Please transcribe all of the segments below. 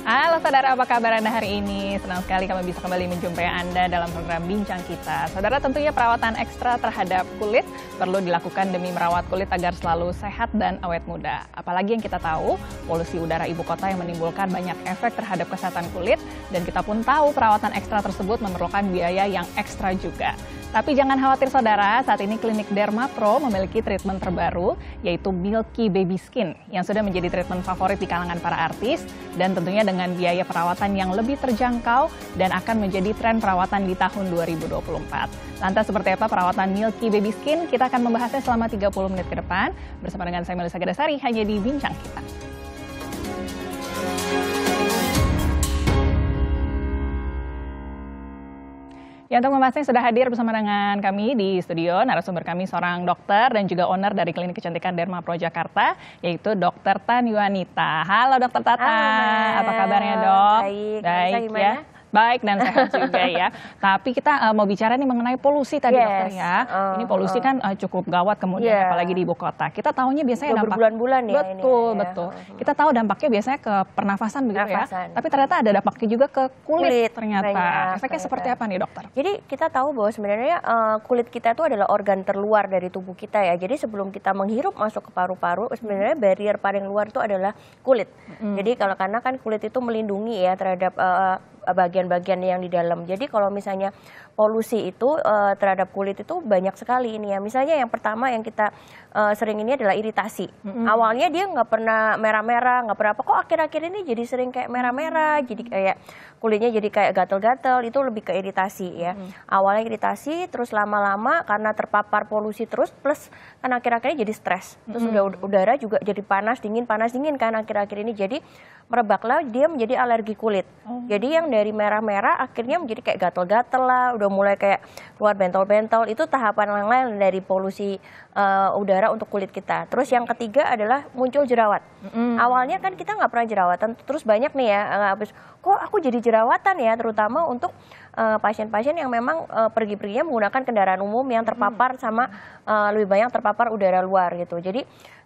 Halo saudara, apa kabar Anda hari ini? Senang sekali kami bisa kembali menjumpai Anda dalam program Bincang Kita. Saudara, tentunya perawatan ekstra terhadap kulit perlu dilakukan demi merawat kulit agar selalu sehat dan awet muda. Apalagi yang kita tahu, polusi udara ibu kota yang menimbulkan banyak efek terhadap kesehatan kulit, dan kita pun tahu perawatan ekstra tersebut memerlukan biaya yang ekstra juga. Tapi jangan khawatir saudara, saat ini klinik Dermapro memiliki treatment terbaru, yaitu Milky Baby Skin, yang sudah menjadi treatment favorit di kalangan para artis, dan tentunya dengan biaya perawatan yang lebih terjangkau dan akan menjadi tren perawatan di tahun 2024. Lantas seperti apa perawatan Milky Baby Skin? Kita akan membahasnya selama 30 menit ke depan, bersama dengan saya Melissa Gadasari, hanya di Bincang Kita. Ya, untuk membahasnya sudah hadir bersama dengan kami di studio narasumber kami seorang dokter dan juga owner dari Klinik Kecantikan Dermapro Jakarta, yaitu Dr. Tan Yuanita. Halo Dr. Tata, apa kabarnya dok? Baik ya. Baik dan sehat juga ya. Tapi kita mau bicara nih mengenai polusi tadi dokter ya. Ini polusi kan cukup gawat kemudian apalagi di ibu kota. Kita tahunya biasanya dampak berbulan-bulan ya. Betul. Kita tahu dampaknya biasanya ke pernafasan begitu ya. Tapi ternyata ada dampaknya juga ke kulit ternyata. Efeknya seperti apa nih dokter? Jadi kita tahu bahwa sebenarnya kulit kita itu adalah organ terluar dari tubuh kita ya. Jadi sebelum kita menghirup masuk ke paru-paru, sebenarnya barrier paling luar itu adalah kulit. Jadi karena kan kulit itu melindungi ya terhadap bagian-bagian yang di dalam. Jadi kalau misalnya polusi itu terhadap kulit itu banyak sekali ini ya. Misalnya yang pertama yang kita sering ini adalah iritasi. Awalnya dia nggak pernah merah-merah, nggak pernah apa. Kok akhir-akhir ini jadi sering kayak merah-merah, jadi kayak kulitnya jadi kayak gatel-gatel, itu lebih ke iritasi ya. Awalnya iritasi, terus lama-lama karena terpapar polusi terus, plus kan akhir-akhirnya jadi stres. Terus udara juga jadi panas dingin kan akhir-akhir ini. Jadi merebaklah dia menjadi alergi kulit. Jadi yang dari merah-merah akhirnya menjadi kayak gatel-gatel lah, udah mulai kayak keluar bentol-bentol. Itu tahapan yang lain dari polusi udara untuk kulit kita. Terus yang ketiga adalah muncul jerawat. Awalnya kan kita nggak pernah jerawatan, terus banyak nih ya, habis kok aku jadi jerawatan ya, terutama untuk pasien-pasien yang memang pergi-perginya menggunakan kendaraan umum yang terpapar sama lebih banyak terpapar udara luar gitu. Jadi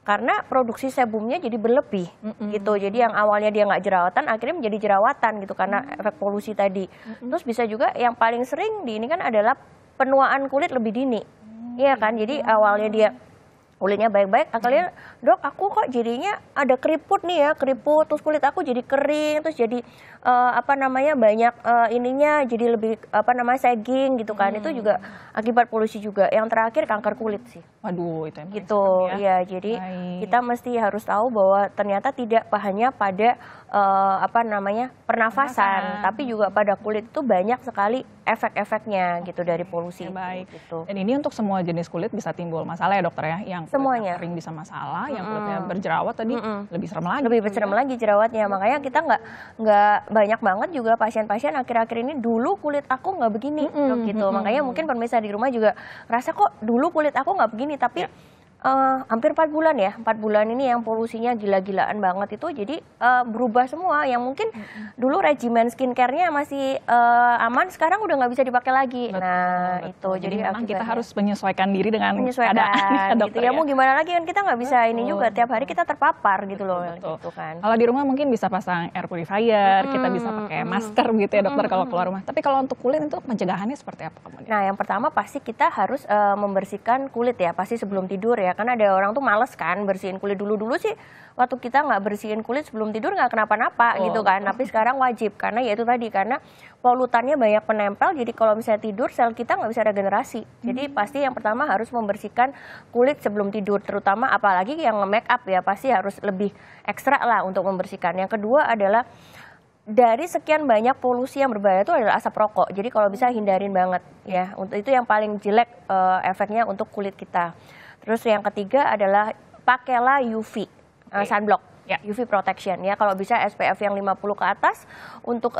karena produksi sebumnya jadi berlebih gitu. Jadi yang awalnya dia nggak jerawatan akhirnya menjadi jerawatan gitu karena efek polusi tadi. Terus bisa juga yang paling sering di ini kan adalah penuaan kulit lebih dini. Iya kan? Jadi awalnya dia kulitnya baik-baik, akhirnya dok aku kok jadinya ada keriput nih ya, keriput, terus kulit aku jadi kering, terus jadi banyak ininya jadi lebih sagging gitu kan. Itu juga akibat polusi juga. Yang terakhir kanker kulit sih. Waduh, itu yang gitu ya. Jadi kita mesti harus tahu bahwa ternyata tidak hanya pada pernafasan, tapi juga pada kulit itu banyak sekali efek-efeknya gitu dari polusi. Baik. Gitu. Dan ini untuk semua jenis kulit bisa timbul masalah ya dokter ya? Yang semuanya kering bisa masalah, yang kulitnya berjerawat tadi lebih serem lagi. Lebih serem lagi jerawatnya. Makanya kita nggak banyak banget juga pasien-pasien akhir-akhir ini dulu kulit aku nggak begini gitu. Makanya mungkin pemirsa di rumah juga rasa kok dulu kulit aku nggak begini, tapi hampir 4 bulan ya, 4 bulan ini yang polusinya gila-gilaan banget itu jadi berubah semua. Yang mungkin dulu regimen skincare-nya masih aman, sekarang udah nggak bisa dipakai lagi. Itu jadi memang kita harus menyesuaikan diri dengan keadaan gitu ya. Mau gimana lagi kan kita nggak bisa ini juga, tiap hari kita terpapar gitu loh. Gitu kan. Kalau di rumah mungkin bisa pasang air purifier, kita bisa pakai masker gitu ya dokter kalau keluar rumah. Tapi kalau untuk kulit itu pencegahannya seperti apa kemudian? Nah yang pertama pasti kita harus membersihkan kulit ya, pasti sebelum tidur ya. Karena ada orang tuh males kan bersihin kulit. Dulu sih waktu kita nggak bersihin kulit sebelum tidur nggak kenapa-napa gitu kan. Tapi sekarang wajib karena ya itu tadi, karena polutannya banyak penempel. Jadi kalau misalnya tidur sel kita nggak bisa regenerasi. Jadi pasti yang pertama harus membersihkan kulit sebelum tidur. Terutama apalagi yang make up ya, pasti harus lebih ekstra lah untuk membersihkan. Yang kedua adalah dari sekian banyak polusi yang berbahaya itu adalah asap rokok. Jadi kalau bisa hindarin banget ya. Untuk itu yang paling jelek efeknya untuk kulit kita. Terus yang ketiga adalah pakailah UV sunblock, UV protection ya. Kalau bisa SPF yang 50 ke atas untuk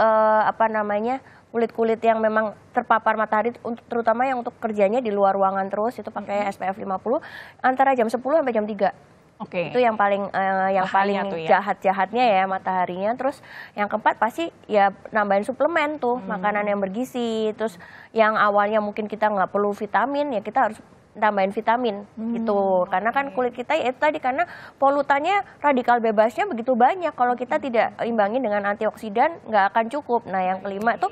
kulit-kulit yang memang terpapar matahari, terutama yang untuk kerjanya di luar ruangan terus itu pakai SPF 50 antara jam 10 sampai jam 3. Itu yang paling jahat-jahatnya ya mataharinya. Terus yang keempat pasti ya nambahin suplemen tuh, makanan yang bergizi. Terus yang awalnya mungkin kita nggak perlu vitamin ya kita harus tambahin vitamin gitu. Karena kan kulit kita ya itu tadi, karena polutannya radikal bebasnya begitu banyak. Kalau kita tidak imbangin dengan antioksidan nggak akan cukup. Nah yang kelima tuh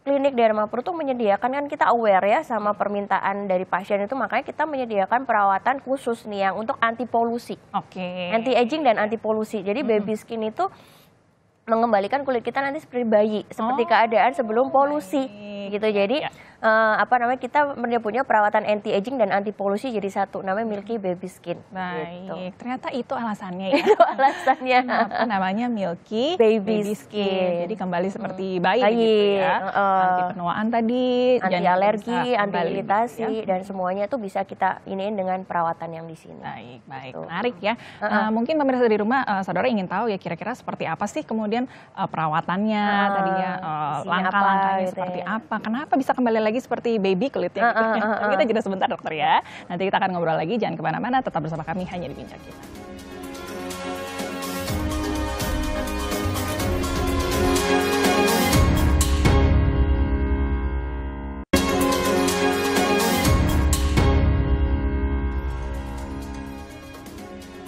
Klinik Dermapro tuh menyediakan, kan kita aware ya sama permintaan dari pasien itu, makanya kita menyediakan perawatan khusus nih yang untuk anti polusi. Anti aging dan anti polusi. Jadi baby skin itu mengembalikan kulit kita nanti seperti bayi, seperti keadaan sebelum polusi gitu. Jadi kita punya perawatan anti aging dan anti polusi jadi satu, namanya Milky Baby Skin. Baik, gitu. Ternyata itu alasannya ya. Itu alasannya. Kenapa namanya Milky Baby Skin. Jadi kembali seperti bayi gitu ya. Anti penuaan tadi, anti alergi, anti iritasi, ya. Dan semuanya itu bisa kita iniin dengan perawatan yang di sini. Baik, menarik ya. Mungkin pemirsa di rumah, saudara ingin tahu ya kira-kira seperti apa sih kemudian perawatannya tadinya, langkah-langkahnya gitu seperti apa, kenapa bisa kembali lagi seperti baby kulitnya gitu. Tapi kita jeda sebentar dokter ya. Nanti kita akan ngobrol lagi, jangan kemana-mana, tetap bersama kami hanya di Bincang Kita.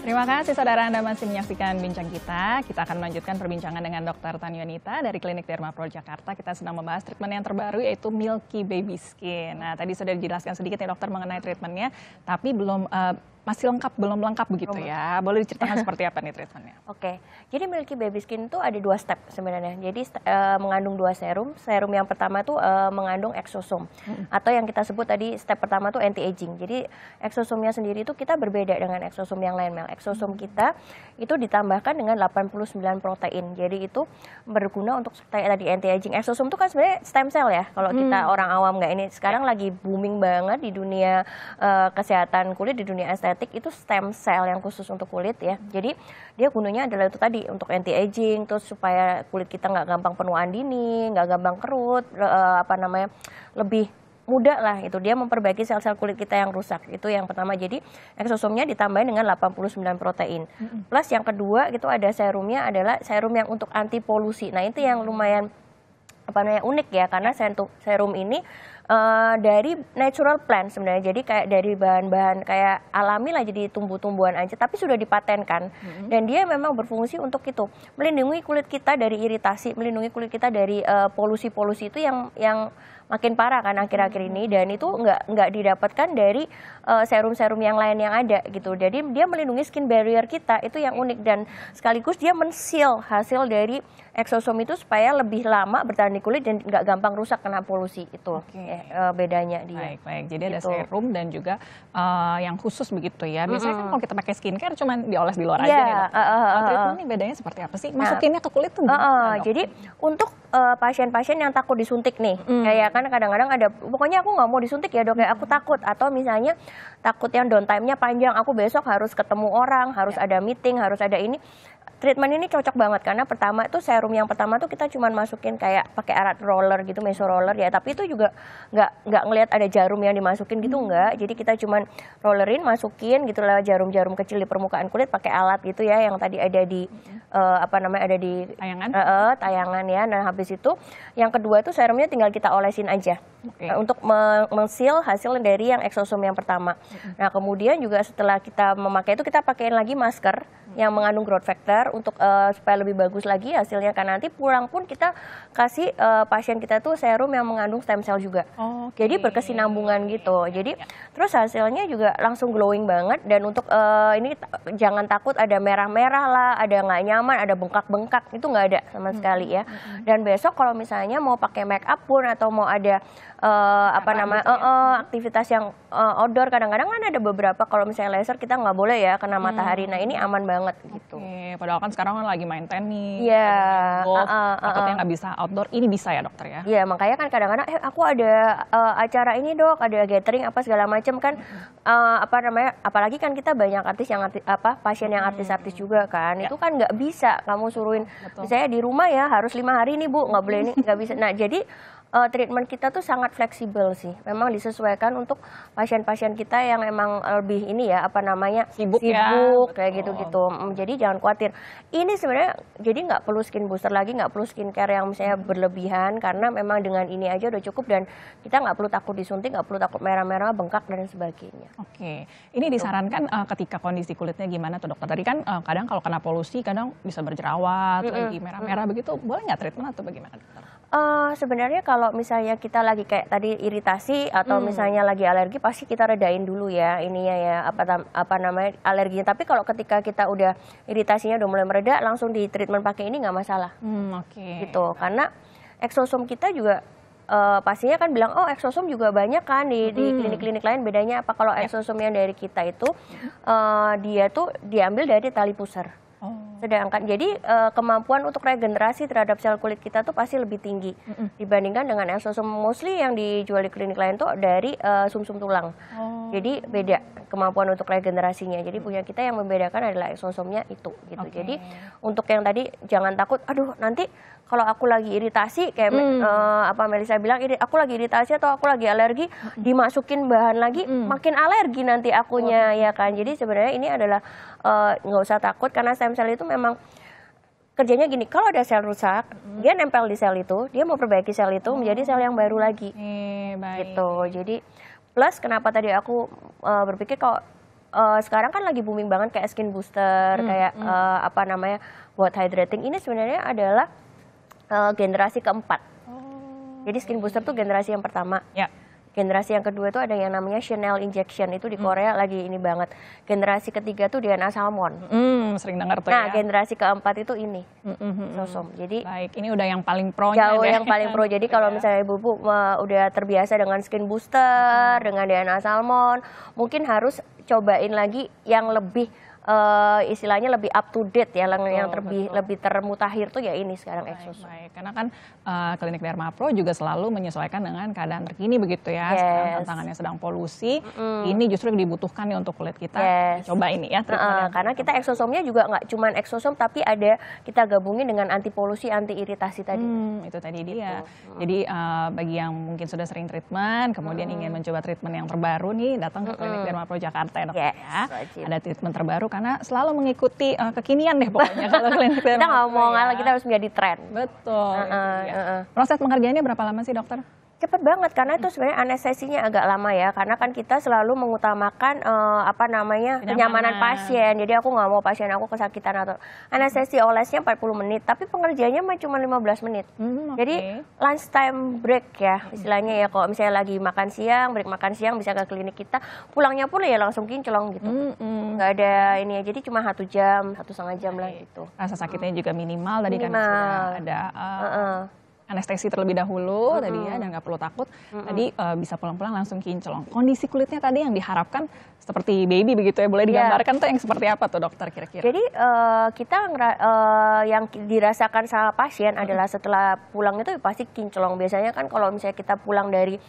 Terima kasih saudara, Anda masih menyaksikan Bincang Kita. Kita akan melanjutkan perbincangan dengan Dr. Tan Yunita dari Klinik Dermapro Jakarta. Kita sedang membahas treatment yang terbaru yaitu Milky Baby Skin. Nah, tadi sudah dijelaskan sedikit ya dokter mengenai treatmentnya, tapi masih belum lengkap begitu ya. Boleh diceritakan seperti apa nih treatmentnya? Oke, jadi Milky Baby Skin itu ada 2 step sebenarnya. Jadi mengandung 2 serum. Serum yang pertama tuh mengandung exosome, atau yang kita sebut tadi step pertama tuh anti aging. Jadi exosome-nya sendiri itu kita berbeda dengan exosome yang lain, Mel. Exosome kita itu ditambahkan dengan 89 protein. Jadi itu berguna untuk tadi anti aging. Exosome itu kan sebenarnya stem cell ya. Kalau kita orang awam nggak, ini sekarang lagi booming banget di dunia kesehatan kulit, di dunia estetik. Itu stem cell yang khusus untuk kulit ya. Jadi dia gunanya adalah itu tadi untuk anti aging, terus supaya kulit kita nggak gampang penuaan dini, nggak gampang kerut, lebih muda lah itu. Dia memperbaiki sel-sel kulit kita yang rusak. Itu yang pertama. Jadi exosome-nya ditambahin dengan 89 protein. Plus yang kedua itu ada serumnya, adalah serum yang untuk anti polusi. Nah itu yang lumayan unik ya, karena serum ini dari natural plant sebenarnya. Jadi kayak dari bahan-bahan kayak alami lah, jadi tumbuh-tumbuhan aja, tapi sudah dipatenkan. Dan dia memang berfungsi untuk itu, melindungi kulit kita dari iritasi, melindungi kulit kita dari polusi-polusi itu yang makin parah kan akhir-akhir ini, dan itu nggak didapatkan dari serum-serum yang lain yang ada gitu. Jadi dia melindungi skin barrier kita, itu yang unik, dan sekaligus dia men-seal hasil dari exosome itu supaya lebih lama bertahan di kulit dan nggak gampang rusak kena polusi. Itu bedanya dia. Baik. Jadi ada serum dan juga yang khusus begitu ya. Biasanya kan kalau kita pakai skincare cuman dioles di luar aja nih dokter. Treatment ini bedanya seperti apa sih? Masukinnya ke kulit tuh gimana? Jadi untuk pasien-pasien yang takut disuntik nih, kayak kan kadang-kadang ada, pokoknya aku nggak mau disuntik ya dok, ya aku takut, atau misalnya takut yang downtime-nya panjang, aku besok harus ketemu orang, harus ada meeting, harus ada ini. Treatment ini cocok banget karena pertama itu serum yang pertama tuh kita cuman masukin kayak pakai alat roller gitu, meso roller ya, tapi itu juga nggak ngelihat ada jarum yang dimasukin gitu, enggak. Jadi kita cuman rollerin, masukin gitu lah jarum-jarum kecil di permukaan kulit pakai alat gitu ya, yang tadi ada di ada di tayangan ya. Nah habis itu yang kedua itu serumnya tinggal kita olesin aja untuk men-seal hasil dari yang exosome yang pertama. Nah kemudian juga setelah kita memakai itu kita pakaiin lagi masker yang mengandung growth factor untuk supaya lebih bagus lagi hasilnya, karena nanti pulang pun kita kasih pasien kita tuh serum yang mengandung stem cell juga. Jadi berkesinambungan gitu. Jadi terus hasilnya juga langsung glowing banget, dan untuk ini jangan takut ada merah-merah lah, ada nggak nyaman, ada bengkak-bengkak, itu nggak ada sama sekali ya. Dan besok kalau misalnya mau pakai make up pun atau mau ada aktivitas yang outdoor, kadang-kadang kan ada beberapa kalau misalnya laser kita nggak boleh ya kena matahari. Nah ini aman banget gitu. Padahal kan sekarang kan lagi main tenis, golf, takutnya nggak bisa outdoor, ini bisa ya dokter ya? Iya, makanya kan kadang-kadang aku ada acara ini dok, ada gathering apa segala macam kan, apalagi kan kita banyak artis yang pasien yang artis-artis juga kan, itu kan nggak bisa kamu suruhin misalnya di rumah ya harus 5 hari nih bu, nggak boleh ini, nggak bisa. Nah jadi treatment kita tuh sangat fleksibel sih. Memang disesuaikan untuk pasien-pasien kita yang emang lebih ini ya, apa namanya, Sibuk ya, kayak gitu-gitu. Jadi jangan khawatir. Ini sebenarnya jadi nggak perlu skin booster lagi, nggak perlu skincare yang misalnya berlebihan, karena memang dengan ini aja udah cukup dan kita nggak perlu takut disuntik, nggak perlu takut merah-merah, bengkak dan sebagainya. Oke, ini disarankan ketika kondisi kulitnya gimana tuh dokter? Tadi kan kadang kalau kena polusi kadang bisa berjerawat, lagi merah-merah begitu, boleh nggak treatment atau bagaimana dokter? Sebenarnya kalau misalnya kita lagi kayak tadi iritasi atau misalnya lagi alergi, pasti kita redain dulu ya ininya ya, apa namanya, alerginya. Tapi kalau ketika kita udah iritasinya udah mulai mereda, langsung di treatment pakai ini nggak masalah. Oke. Gitu, karena exosome kita juga pastinya kan bilang, oh exosome juga banyak kan di klinik-klinik lain, bedanya apa? Kalau exosome yang dari kita itu dia tuh diambil dari tali pusar. Sedangkan jadi kemampuan untuk regenerasi terhadap sel kulit kita tuh pasti lebih tinggi dibandingkan dengan exosome mostly yang dijual di klinik lain tuh dari sumsum tulang. Jadi beda kemampuan untuk regenerasinya. Jadi punya kita yang membedakan adalah exosomenya itu gitu. Jadi untuk yang tadi jangan takut, aduh nanti kalau aku lagi iritasi kayak apa Melisa bilang, aku lagi iritasi atau aku lagi alergi, dimasukin bahan lagi makin alergi nanti akunya ya kan. Jadi sebenarnya ini adalah nggak usah takut, karena stem cell itu memang kerjanya gini, kalau ada sel rusak, dia nempel di sel itu, dia mau perbaiki sel itu menjadi sel yang baru lagi. Gitu. Jadi plus kenapa tadi aku berpikir kalau sekarang kan lagi booming banget kayak skin booster, kayak apa namanya, buat hydrating, ini sebenarnya adalah generasi keempat. Jadi skin booster tuh generasi yang pertama. Generasi yang kedua itu ada yang namanya Chanel injection, itu di Korea lagi ini banget. Generasi ketiga tuh DNA salmon. Sering dengar tuh Nah, ya. generasi keempat itu ini exosome. Jadi Baik, ini udah yang paling pro. jauh yang paling pro. Jadi kalau misalnya ibu-ibu udah terbiasa dengan skin booster, dengan DNA salmon, mungkin harus cobain lagi yang lebih istilahnya lebih up to date ya, yang lebih termutakhir tuh ya ini sekarang exosome. Baik. Karena kan klinik Derma Pro juga selalu menyesuaikan dengan keadaan terkini begitu ya. Sekarang tantangannya sedang polusi, ini justru dibutuhkan nih untuk kulit kita. Coba ini ya. Karena kita exosomenya juga nggak cuman exosome, tapi ada kita gabungin dengan anti polusi, anti iritasi tadi. Itu tadi dia. Jadi bagi yang mungkin sudah sering treatment, kemudian ingin mencoba treatment yang terbaru nih, datang ke klinik Derma Pro Jakarta ya dok ya. Ada treatment terbaru karena selalu mengikuti kekinian deh pokoknya kalau klinik Derma. Kita nggak mau ngalah, kita harus menjadi tren. Betul. Proses pengerjaannya berapa lama sih dokter? Cepet banget, karena itu sebenarnya anestesinya agak lama ya, karena kan kita selalu mengutamakan apa namanya, kenyamanan pasien. Jadi aku nggak mau pasien aku kesakitan atau anestesi olesnya 40 menit, tapi pengerjaannya cuma 15 menit. Jadi lunch time break ya istilahnya ya, kalau misalnya lagi makan siang, break makan siang bisa ke klinik kita, pulangnya pun ya langsung kinclong gitu. Nggak ada ini ya, jadi cuma 1 jam, 1,5 jam lah gitu. Rasa sakitnya juga minimal, tadi kan sudah ada anestesi terlebih dahulu tadi ya, dan nggak perlu takut. Tadi bisa pulang-pulang langsung kinclong. Kondisi kulitnya tadi yang diharapkan seperti baby begitu ya, boleh digambarkan tuh yang seperti apa tuh dokter kira-kira? Jadi kita yang dirasakan sama pasien adalah setelah pulang itu pasti kinclong. Biasanya kan kalau misalnya kita pulang dari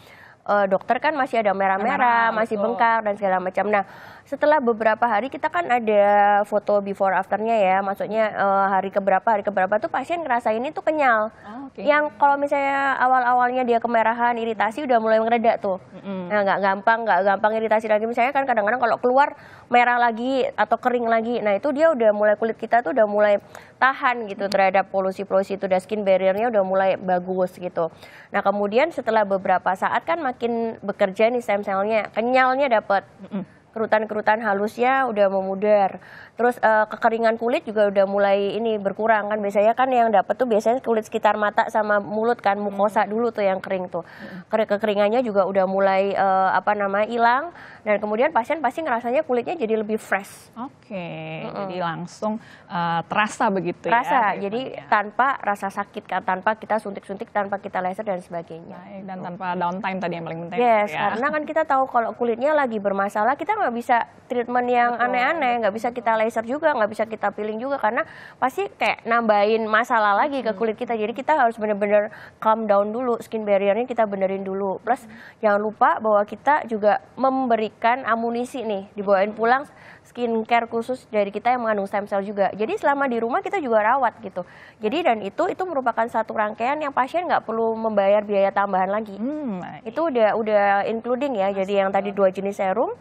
dokter kan masih ada merah-merah, masih bengkak dan segala macam. Nah, setelah beberapa hari kita kan ada foto before afternya ya, maksudnya hari keberapa tuh pasien ngerasain itu kenyal. Yang kalau misalnya awal-awalnya dia kemerahan, iritasi udah mulai ngereda tuh. Nah, nggak gampang iritasi lagi. Misalnya kan kadang-kadang kalau keluar merah lagi atau kering lagi, nah itu dia udah mulai, kulit kita tuh udah mulai tahan gitu terhadap polusi-polusi itu, udah skin barrier-nya udah mulai bagus gitu. Nah kemudian setelah beberapa saat kan makin bekerja nih stem cell-nya, kenyalnya dapat. Kerutan-kerutan halusnya udah memudar. Terus kekeringan kulit juga udah mulai ini berkurang kan. Biasanya kan yang dapat tuh biasanya kulit sekitar mata sama mulut kan, mukosa dulu tuh yang kering tuh. Kekeringannya juga udah mulai apa namanya hilang, dan kemudian pasien pasti ngerasanya kulitnya jadi lebih fresh. Jadi langsung terasa begitu terasa, ya. jadi tanpa rasa sakit kan, tanpa kita suntik-suntik, tanpa kita laser dan sebagainya. Baik, dan tanpa downtime tadi yang paling penting. Karena kan kita tahu kalau kulitnya lagi bermasalah, kita nggak bisa treatment yang aneh-aneh, nggak bisa kita laser juga, nggak bisa kita peeling juga, karena pasti kayak nambahin masalah lagi ke kulit kita. Jadi kita harus benar-benar calm down dulu, skin barrier-nya kita benerin dulu. Plus jangan lupa bahwa kita juga memberikan amunisi nih, dibawain pulang skincare khusus dari kita yang mengandung stem cell juga. Jadi selama di rumah kita juga rawat gitu. Jadi dan itu merupakan satu rangkaian yang pasien nggak perlu membayar biaya tambahan lagi. Itu udah including ya. Jadi yang tadi 2 jenis serum,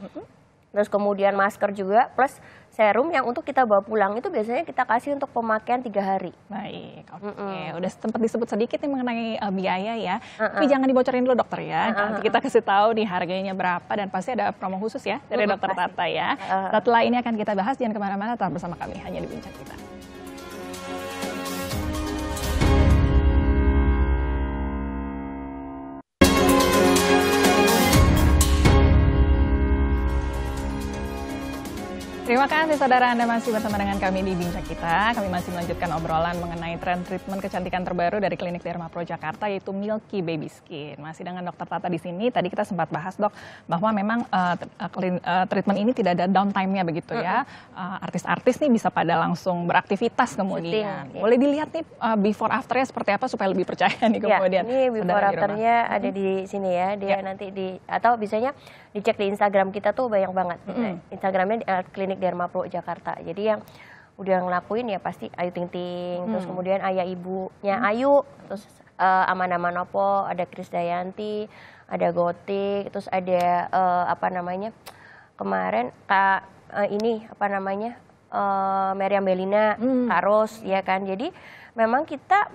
terus kemudian masker juga, plus serum yang untuk kita bawa pulang itu biasanya kita kasih untuk pemakaian 3 hari. Baik, oke. Udah sempat disebut sedikit nih mengenai biaya ya. Tapi jangan dibocorin dulu dokter ya. Nanti kita kasih tahu nih harganya berapa dan pasti ada promo khusus ya dari dokter Tata ya. Setelah ini akan kita bahas, jangan kemana-mana, tetap bersama kami hanya di Bincang Kita. Terima kasih saudara, Anda masih bersama dengan kami di Bincang Kita. Kami masih melanjutkan obrolan mengenai tren treatment kecantikan terbaru dari Klinik Derma Pro Jakarta, yaitu Milky Baby Skin. Masih dengan Dokter Tata di sini. Tadi kita sempat bahas, Dok, bahwa memang treatment ini tidak ada downtime-nya begitu ya. Artis-artis nih bisa pada langsung beraktivitas kemudian. Boleh dilihat nih before after-nya seperti apa supaya lebih percaya nih kemudian. Ya, ini before after-nya ada di sini ya. Dia nanti atau biasanya dicek di Instagram kita tuh banyak banget. Instagramnya Klinik Derma Pro Jakarta. Jadi yang udah ngelakuin ya pasti Ayu Ting Ting, terus kemudian ayah ibunya Ayu, terus Amanda Manopo, ada Krisdayanti, ada Gotik, terus ada apa namanya kemarin Kak Meriam Belina, Kak Ros, ya kan. Jadi memang kita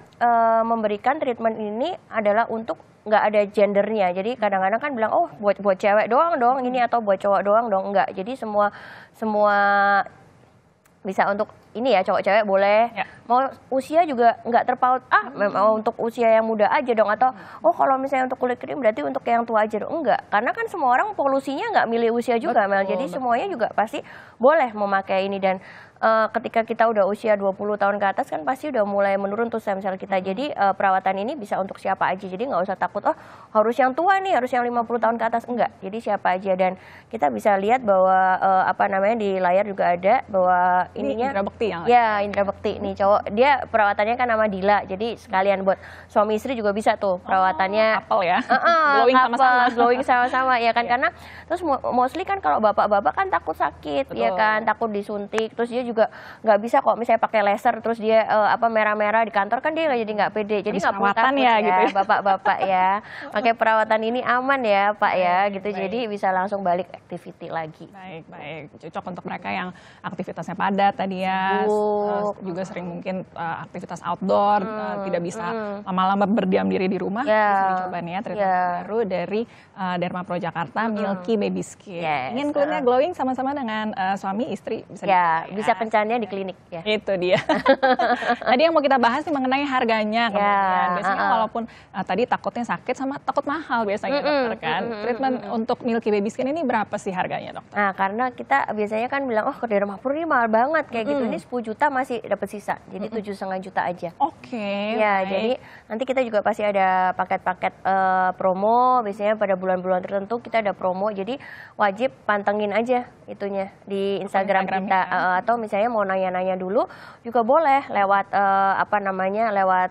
memberikan treatment ini adalah untuk nggak ada gendernya. Jadi kadang-kadang kan bilang, oh buat cewek doang dong ini, atau buat cowok doang dong. Enggak. Jadi semua bisa untuk ini ya, cowok cewek boleh. Mau usia juga nggak terpaut, memang untuk usia yang muda aja dong, atau oh kalau misalnya untuk kulit kering berarti untuk yang tua aja dong. Enggak, karena kan semua orang polusinya nggak milih usia juga, Mel. Jadi semuanya juga pasti boleh memakai ini. Dan ketika kita udah usia 20 tahun ke atas kan pasti udah mulai menurun tuh stem cell kita. Jadi perawatan ini bisa untuk siapa aja. Jadi nggak usah takut, oh harus yang tua nih, harus yang 50 tahun ke atas. Enggak, jadi siapa aja. Dan kita bisa lihat bahwa di layar juga ada bahwa ininya Indra Bekti yang Indra Bekti nih cowok. Dia perawatannya kan nama Dila. Jadi sekalian buat suami istri juga bisa tuh perawatannya. Couple ya. Glowing sama-sama. Glowing sama-sama ya kan. Karena terus mostly kan kalau bapak-bapak kan takut sakit. Betul. Ya kan, takut disuntik. Terus dia juga nggak bisa kok misalnya pakai laser terus dia merah-merah di kantor kan dia jadi nggak pede. Jadi nggak perlu takut ya gitu ya, bapak-bapak ya. Pakai perawatan ini aman ya Pak ya gitu. Jadi bisa langsung balik activity lagi. Baik. Cocok untuk mereka yang aktivitasnya padat tadi ya. Juga sering mungkin aktivitas outdoor, tidak bisa lama-lama berdiam diri di rumah. Bisa dicoba nih ya treatment baru dari Derma Pro Jakarta, Milky Baby Skin. Ingin kulitnya glowing sama-sama dengan suami istri bisa bisa kencannya di klinik ya. Itu dia. Tadi yang mau kita bahas nih mengenai harganya kemudian. Biasanya walaupun tadi takutnya sakit sama takut mahal biasanya dokter kan. Treatment untuk Milky Baby Skin ini berapa sih harganya dokter? Nah karena kita biasanya kan bilang oh ke Derma Pro ini mahal banget kayak gitu. Ini 10 juta masih dapat sisa. Jadi 7,5 juta aja. Oke. Ya jadi nanti kita juga pasti ada paket-paket promo. Biasanya pada bulan-bulan tertentu kita ada promo. Jadi wajib pantengin aja itunya di Instagram kita. Atau misalnya mau nanya-nanya dulu juga boleh lewat lewat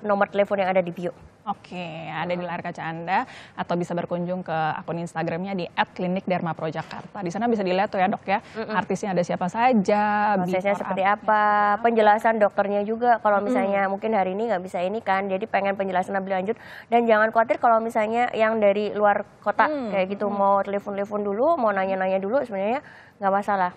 nomor telepon yang ada di bio. Oke, ada di layar kaca Anda atau bisa berkunjung ke akun Instagramnya di @klinikdermaprojakarta. Di sana bisa dilihat tuh ya dok ya, artisnya ada siapa saja, prosesnya seperti apa, penjelasan dokternya juga. Kalau misalnya mungkin hari ini nggak bisa ini kan, jadi pengen penjelasan lebih lanjut. Dan jangan khawatir kalau misalnya yang dari luar kota kayak gitu mau telepon-telepon dulu, mau nanya-nanya dulu sebenarnya nggak masalah.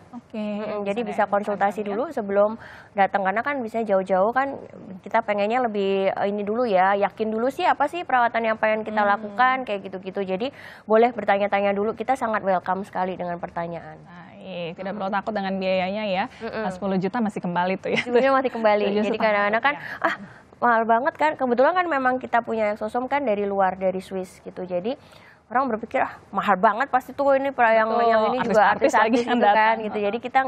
Jadi bisa konsultasi dulu sebelum datang karena kan bisa jauh-jauh kan kita pengennya lebih ini dulu ya, yakin dulu sih apa sih perawatan yang pengen kita lakukan kayak gitu-gitu. Jadi boleh bertanya-tanya dulu, kita sangat welcome sekali dengan pertanyaan. Baik, tidak perlu takut dengan biayanya ya. 10 juta masih kembali tuh ya. Sebenarnya masih kembali. Jadi kadang-kadang kan mahal banget kan. Kebetulan kan memang kita punya exosome kan dari luar, dari Swiss gitu. Jadi orang berpikir mahal banget pasti tuh ini yang ini juga artis-artis gitu kan gitu. Jadi kita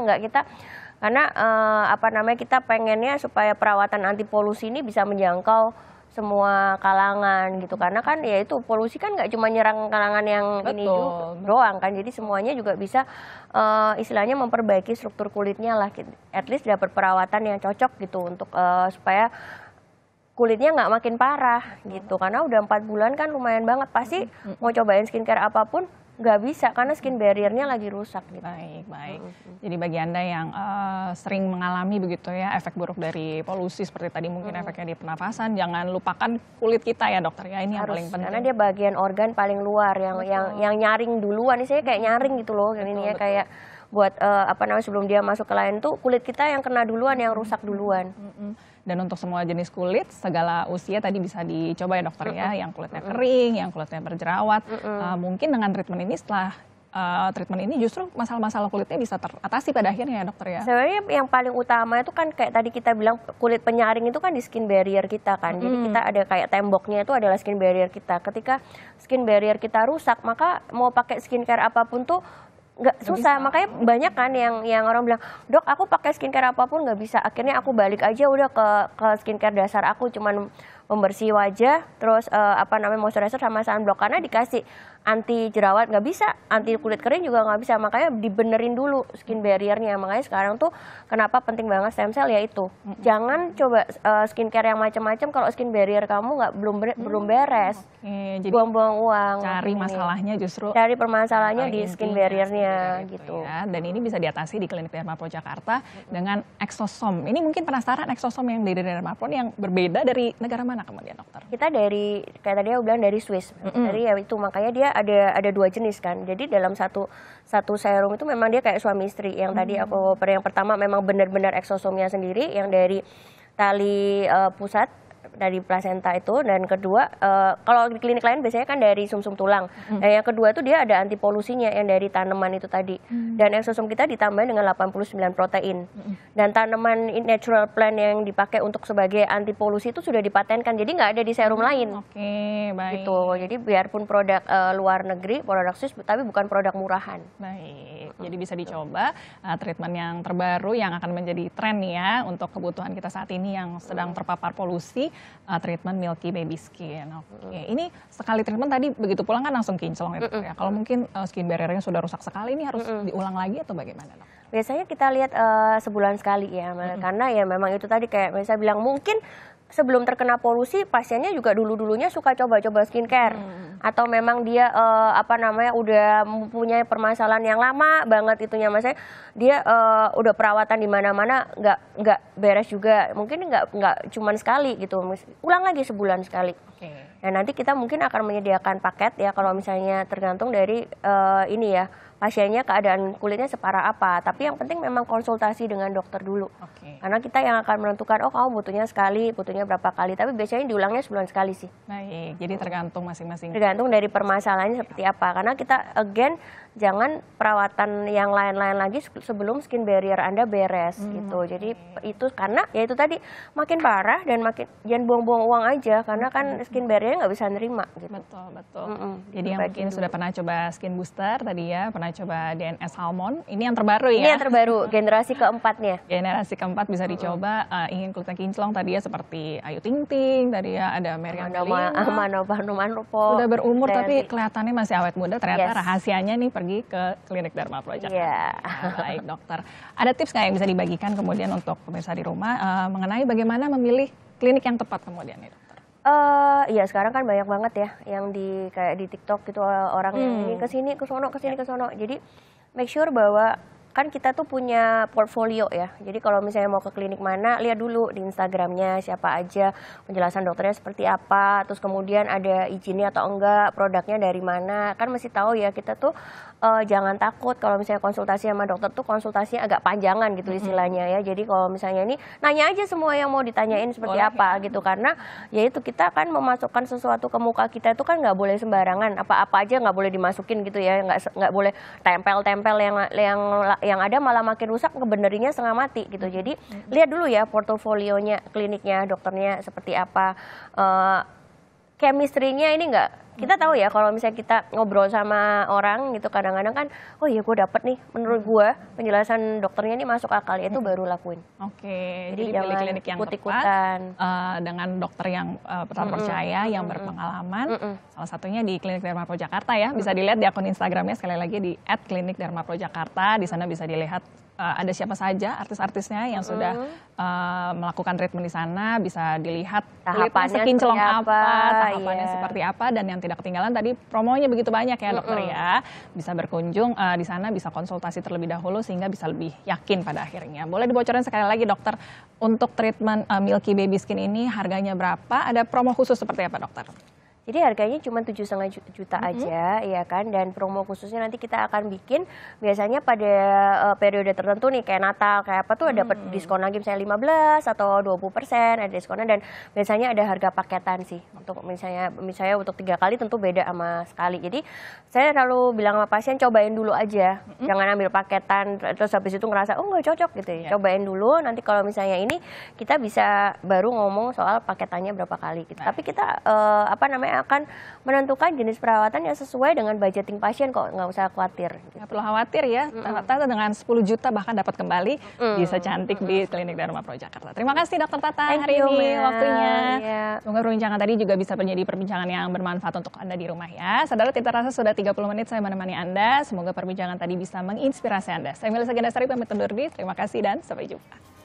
karena kita pengennya supaya perawatan anti polusi ini bisa menjangkau semua kalangan gitu. Karena kan ya itu polusi kan nggak cuma nyerang kalangan yang ini doang kan. Jadi semuanya juga bisa istilahnya memperbaiki struktur kulitnya lah. At least dapat perawatan yang cocok gitu untuk supaya kulitnya nggak makin parah gitu. Karena udah 4 bulan kan lumayan banget. Pasti mau cobain skincare apapun nggak bisa karena skin barrier-nya lagi rusak gitu. Baik, baik. Jadi bagi Anda yang sering mengalami begitu ya efek buruk dari polusi seperti tadi mungkin efeknya di pernafasan, jangan lupakan kulit kita ya dokter ya, ini yang paling penting. Karena dia bagian organ paling luar yang nyaring duluan, saya kayak nyaring gitu loh, ini ya kayak buat sebelum dia masuk ke lain tuh kulit kita yang kena duluan, yang rusak duluan. Dan untuk semua jenis kulit, segala usia tadi bisa dicoba ya dokter ya, yang kulitnya kering, yang kulitnya berjerawat. Mungkin dengan treatment ini setelah treatment ini justru masalah-masalah kulitnya bisa teratasi pada akhirnya ya dokter ya. Sebenarnya yang paling utama itu kan kayak tadi kita bilang kulit penyaring itu kan di skin barrier kita kan. Jadi kita ada kayak temboknya itu adalah skin barrier kita. Ketika skin barrier kita rusak, maka mau pakai skincare apapun tuh nggak susah. Makanya banyak kan yang orang bilang, dok aku pakai skincare apapun nggak bisa. Akhirnya aku balik aja udah ke skincare dasar aku, cuman pembersih wajah, terus moisturizer sama sunblock, karena dikasih anti jerawat nggak bisa, anti kulit kering juga nggak bisa, makanya dibenerin dulu skin barrier-nya. Makanya sekarang tuh kenapa penting banget stem cell ya itu. Jangan coba skincare yang macam-macam kalau skin barrier kamu belum beres. Jadi buang-buang uang. Cari masalahnya justru. Cari permasalahannya di skin barrier-nya gitu. Ya. Dan ini bisa diatasi di Klinik Dermapro Jakarta dengan exosom. Ini mungkin penasaran exosom yang dari Dermapro yang berbeda dari negara mana kemudian dokter? Kita dari kayak tadi aku bilang dari Swiss. Dari ya itu makanya dia ada dua jenis kan. Jadi dalam satu serum itu memang dia kayak suami istri. Yang tadi yang pertama memang benar-benar exosomnya sendiri, yang dari tali pusat dari plasenta itu, dan kedua kalau di klinik lain biasanya kan dari sumsum tulang. Dan yang kedua itu dia ada anti polusinya yang dari tanaman itu tadi. Dan exosom kita ditambah dengan 89 protein. Dan tanaman natural plant yang dipakai untuk sebagai anti polusi itu sudah dipatenkan. Jadi nggak ada di serum lain. Oke, baik. Gitu. Jadi biarpun produk luar negeri, produk Swiss, tapi bukan produk murahan. Baik. Jadi bisa dicoba treatment yang terbaru yang akan menjadi tren nih ya untuk kebutuhan kita saat ini yang sedang terpapar polusi. Treatment Milky Baby Skin. Oke, ini sekali treatment tadi begitu pulang kan langsung kinclong ya dokter ya. Kalau mungkin skin barrier-nya sudah rusak sekali, ini harus diulang lagi atau bagaimana dok? Biasanya kita lihat sebulan sekali ya, karena ya memang itu tadi kayak saya bilang, mungkin sebelum terkena polusi pasiennya juga dulunya suka coba-coba skincare, atau memang dia udah mempunyai permasalahan yang lama banget itunya, maksudnya dia udah perawatan di mana-mana nggak beres juga, mungkin nggak cuman sekali gitu, ulang lagi sebulan sekali. Nah nanti kita mungkin akan menyediakan paket ya, kalau misalnya tergantung dari pasiennya keadaan kulitnya separah apa. Tapi yang penting memang konsultasi dengan dokter dulu. Karena kita yang akan menentukan, oh kamu butuhnya sekali, butuhnya berapa kali. Tapi biasanya diulangnya sebulan sekali sih. Baik, jadi tergantung masing-masing. Tergantung dari permasalahannya seperti apa. Karena kita jangan perawatan yang lain-lain lagi sebelum skin barrier Anda beres gitu. Jadi itu karena ya itu tadi makin parah dan jangan buang-buang uang aja, karena kan skin barrier nggak bisa nerima gitu. Betul. Jadi yang mungkin sudah pernah coba skin booster tadi ya, pernah coba DNS Salmon, ini yang terbaru ya? Ini yang terbaru, generasi keempatnya. Generasi keempat bisa dicoba, ingin kulitnya kinclong tadi ya seperti Ayu Ting Ting, tadi ya ada Meriam Manopo. Sudah berumur tapi kelihatannya masih awet muda, ternyata rahasianya nih pergi ke Klinik Dermapro Jakarta. Baik dokter, ada tips nggak yang bisa dibagikan kemudian untuk pemirsa di rumah mengenai bagaimana memilih klinik yang tepat kemudian nih dokter? Iya sekarang kan banyak banget ya yang kayak di TikTok gitu, orang yang ini kesini kesono. Jadi make sure bahwa kan kita tuh punya portfolio ya. Jadi kalau misalnya mau ke klinik mana, lihat dulu di Instagramnya siapa aja, penjelasan dokternya seperti apa, terus kemudian ada izinnya atau enggak, produknya dari mana, kan mesti tahu ya. Kita tuh jangan takut kalau misalnya konsultasi sama dokter tuh konsultasinya agak panjangan gitu istilahnya ya. Jadi kalau misalnya ini nanya aja semua yang mau ditanyain seperti apa gitu, karena ya itu kita kan memasukkan sesuatu ke muka kita itu kan nggak boleh sembarangan, apa-apa aja nggak boleh dimasukin gitu ya, nggak boleh tempel-tempel yang ada malah makin rusak, ngebenerinnya setengah mati gitu. Jadi lihat dulu ya portofolionya kliniknya, dokternya seperti apa, chemistry-nya ini nggak. Kita tahu ya kalau misalnya kita ngobrol sama orang gitu, kadang-kadang kan, oh iya gue dapet nih, menurut gue penjelasan dokternya ini masuk akal, itu baru lakuin. Jadi pilih klinik yang tepat dengan dokter yang terpercaya, yang berpengalaman. Salah satunya di Klinik Dermapro Jakarta ya, bisa dilihat di akun Instagramnya sekali lagi di @klinikdermaprojakarta. Di sana bisa dilihat ada siapa saja artis-artisnya yang sudah melakukan treatment di sana, bisa dilihat kulitnya sekinclong apa, tahapannya seperti apa, dan yang tidak ketinggalan tadi promonya begitu banyak ya dokter ya. Bisa berkunjung di sana, bisa konsultasi terlebih dahulu sehingga bisa lebih yakin pada akhirnya. Boleh dibocorin sekali lagi dokter, untuk treatment Milky Baby Skin ini harganya berapa? Ada promo khusus seperti apa dokter? Jadi harganya cuma 7,5 juta aja, ya kan. Dan promo khususnya nanti kita akan bikin biasanya pada periode tertentu nih, kayak Natal, kayak apa tuh dapat diskon lagi misalnya 15 atau 20% ada diskonnya, dan biasanya ada harga paketan sih. Untuk misalnya untuk 3 kali tentu beda sama sekali. Jadi saya selalu bilang sama pasien, cobain dulu aja, jangan ambil paketan terus habis itu ngerasa oh nggak cocok gitu ya. Cobain dulu, nanti kalau misalnya ini kita bisa baru ngomong soal paketannya berapa kali gitu. Tapi kita akan menentukan jenis perawatan yang sesuai dengan budgeting pasien kok, nggak usah khawatir. Nggak perlu khawatir ya, Tata dengan 10 juta bahkan dapat kembali bisa cantik di klinik Dharma Pro Jakarta. Terima kasih Dokter Tata hari ini waktunya. Semoga perbincangan tadi juga bisa menjadi perbincangan yang bermanfaat untuk Anda di rumah ya. Saudara, tidak terasa sudah 30 menit saya menemani Anda. Semoga perbincangan tadi bisa menginspirasi Anda. Saya Melisa Gendasari pamit undur diri. Terima kasih dan sampai jumpa.